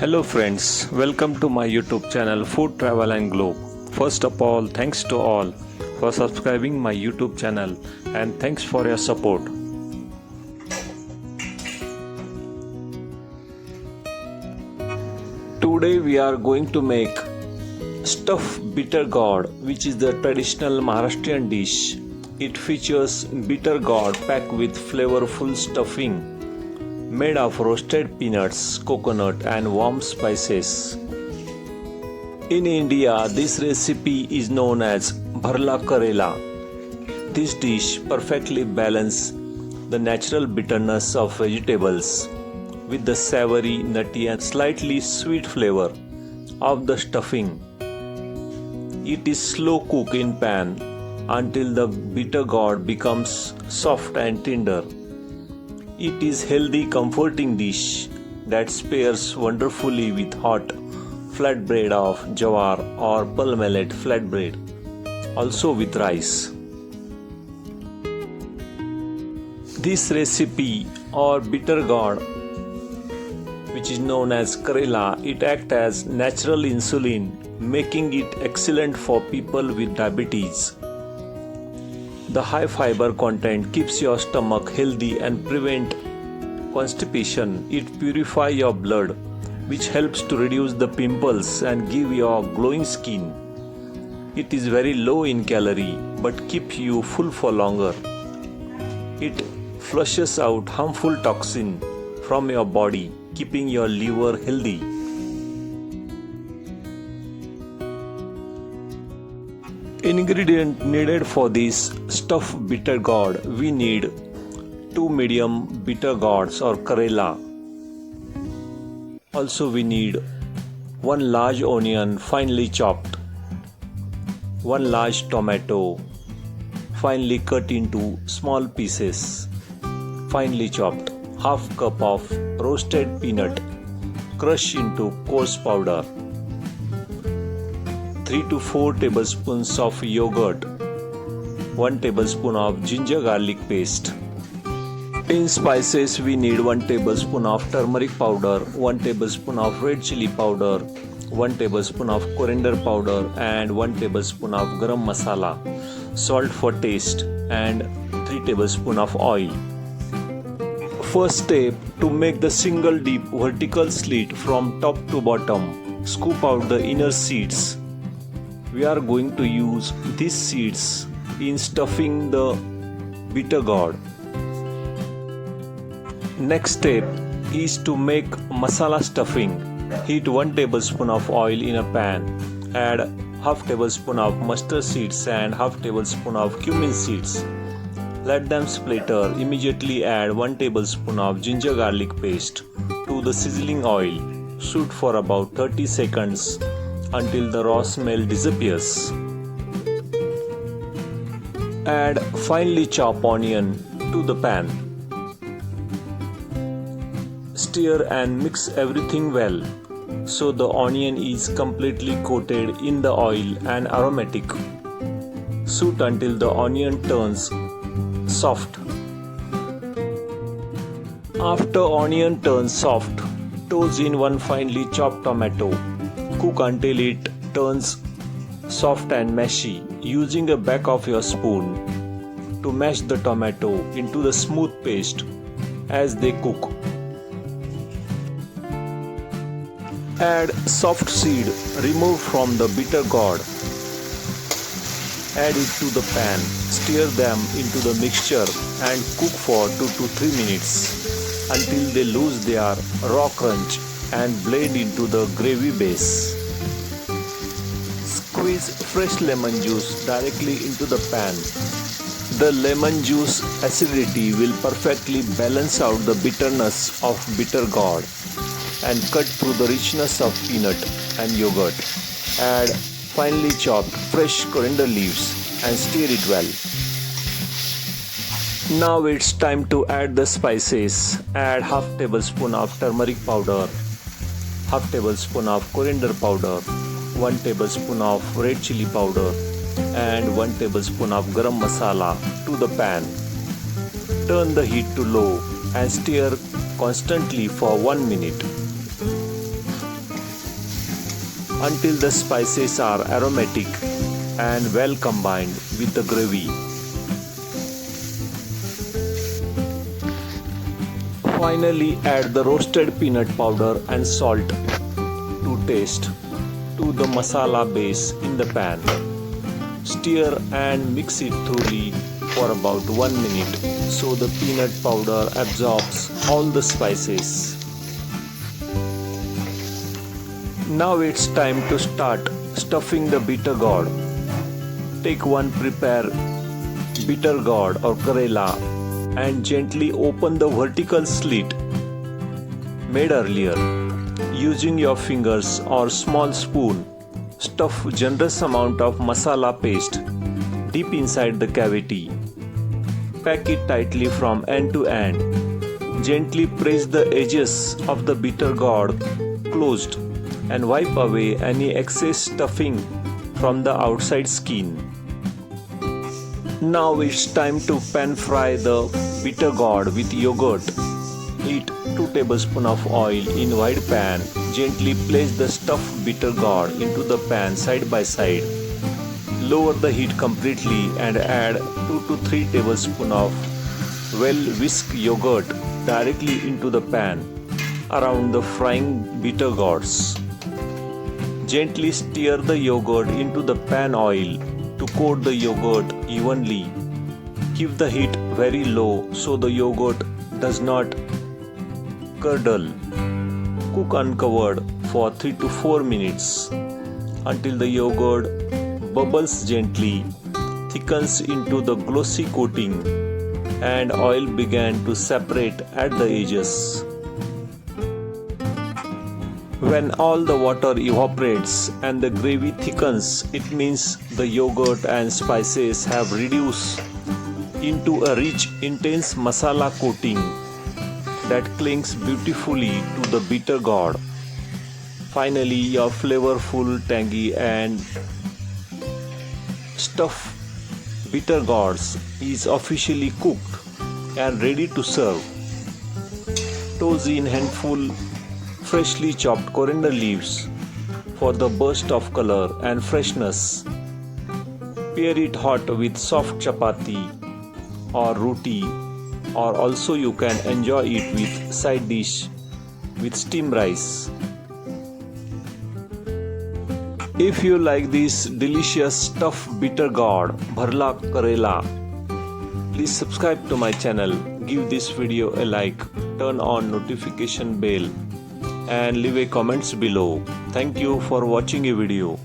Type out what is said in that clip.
Hello friends, welcome to my YouTube channel Food Travel and Globe. First of all, thanks to all for subscribing my YouTube channel and thanks for your support. Today we are going to make stuffed bittergourd, which is the traditional Maharashtrian dish. It features bittergourd packed with flavorful stuffing made of roasted peanuts, coconut and warm spices. In India, this recipe is known as Bharla Karela. This dish perfectly balances the natural bitterness of vegetables with the savory, nutty and slightly sweet flavor of the stuffing. It is slow cooked in pan until the bittergourd becomes soft and tender. It is healthy, comforting dish that pairs wonderfully with hot flatbread of jawar or pearl millet flatbread, also with rice. This recipe or bittergourd, which is known as Karela, it acts as natural insulin, making it excellent for people with diabetes. The high fiber content keeps your stomach healthy and prevent constipation. It purifies your blood, which helps to reduce the pimples and give you glowing skin. It is very low in calorie but keeps you full for longer. It flushes out harmful toxin from your body, keeping your liver healthy. Ingredient needed for this stuffed bittergourd: we need 2 medium bittergourds or Karela. Also we need 1 large onion finely chopped, 1 large tomato finely cut into small pieces, finely chopped, half cup of roasted peanut crushed into coarse powder, 3 to 4 tablespoons of yogurt, 1 tablespoon of ginger garlic paste. In spices we need 1 tablespoon of turmeric powder, 1 tablespoon of red chili powder, 1 tablespoon of coriander powder and 1 tablespoon of garam masala, salt for taste and 3 tablespoons of oil. First step, to make the single deep vertical slit from top to bottom, scoop out the inner seeds. We are going to use these seeds in stuffing the bittergourd. Next step is to make masala stuffing. Heat 1 tablespoon of oil in a pan. Add half tablespoon of mustard seeds and half tablespoon of cumin seeds. Let them splatter. Immediately add 1 tablespoon of ginger garlic paste to the sizzling oil. Shoot for about 30 seconds until the raw smell disappears. Add finely chopped onion to the pan. Stir and mix everything well so the onion is completely coated in the oil and aromatic. Shoot until the onion turns soft. After onion turns soft, toss in 1 finely chopped tomato. Cook until it turns soft and mashy, using a back of your spoon to mash the tomato into the smooth paste as they cook. Add soft seed removed from the bittergourd. Add it to the pan. Stir them into the mixture and cook for 2 to 3 minutes until they lose their raw crunch and blend into the gravy base. Squeeze fresh lemon juice directly into the pan. The lemon juice acidity will perfectly balance out the bitterness of bittergourd and cut through the richness of peanut and yogurt. Add finely chopped fresh coriander leaves and stir it well. Now it's time to add the spices. Add half tablespoon of turmeric powder, half tablespoon of coriander powder, 1 tablespoon of red chili powder and 1 tablespoon of garam masala to the pan. Turn the heat to low and stir constantly for 1 minute. until the spices are aromatic and well combined with the gravy. Finally, add the roasted peanut powder and salt to taste to the masala base in the pan. Stir and mix it thoroughly for about 1 minute so the peanut powder absorbs all the spices. Now it's time to start stuffing the bittergourd. Take one prepared bittergourd or karela and gently open the vertical slit made earlier. Using your fingers or small spoon, stuff generous amount of masala paste deep inside the cavity. Pack it tightly from end to end. Gently press the edges of the bittergourd closed and wipe away any excess stuffing from the outside skin. Now it's time to pan fry the bittergourd with yogurt. Heat 2 tablespoons of oil in wide pan. Gently place the stuffed bittergourd into the pan side by side. Lower the heat completely and add 2 to 3 tablespoons of well whisked yogurt directly into the pan around the frying bittergourds. Gently stir the yogurt into the pan oil to coat the yogurt evenly. Keep the heat very low so the yogurt does not curdle. Cook uncovered for 3 to 4 minutes until the yogurt bubbles gently, thickens into the glossy coating, and oil began to separate at the edges. When all the water evaporates and the gravy thickens, it means the yogurt and spices have reduced into a rich, intense masala coating that clings beautifully to the bittergourd. Finally, your flavorful, tangy and stuffed bittergourds is officially cooked and ready to serve. Toss in handful freshly chopped coriander leaves for the burst of color and freshness. Pair it hot with soft chapati or roti, or also you can enjoy it with side dish with steamed rice. If you like this delicious stuffed bittergourd Bharla Karela, please subscribe to my channel, give this video a like, turn on notification bell and leave a comments below. Thank you for watching a video.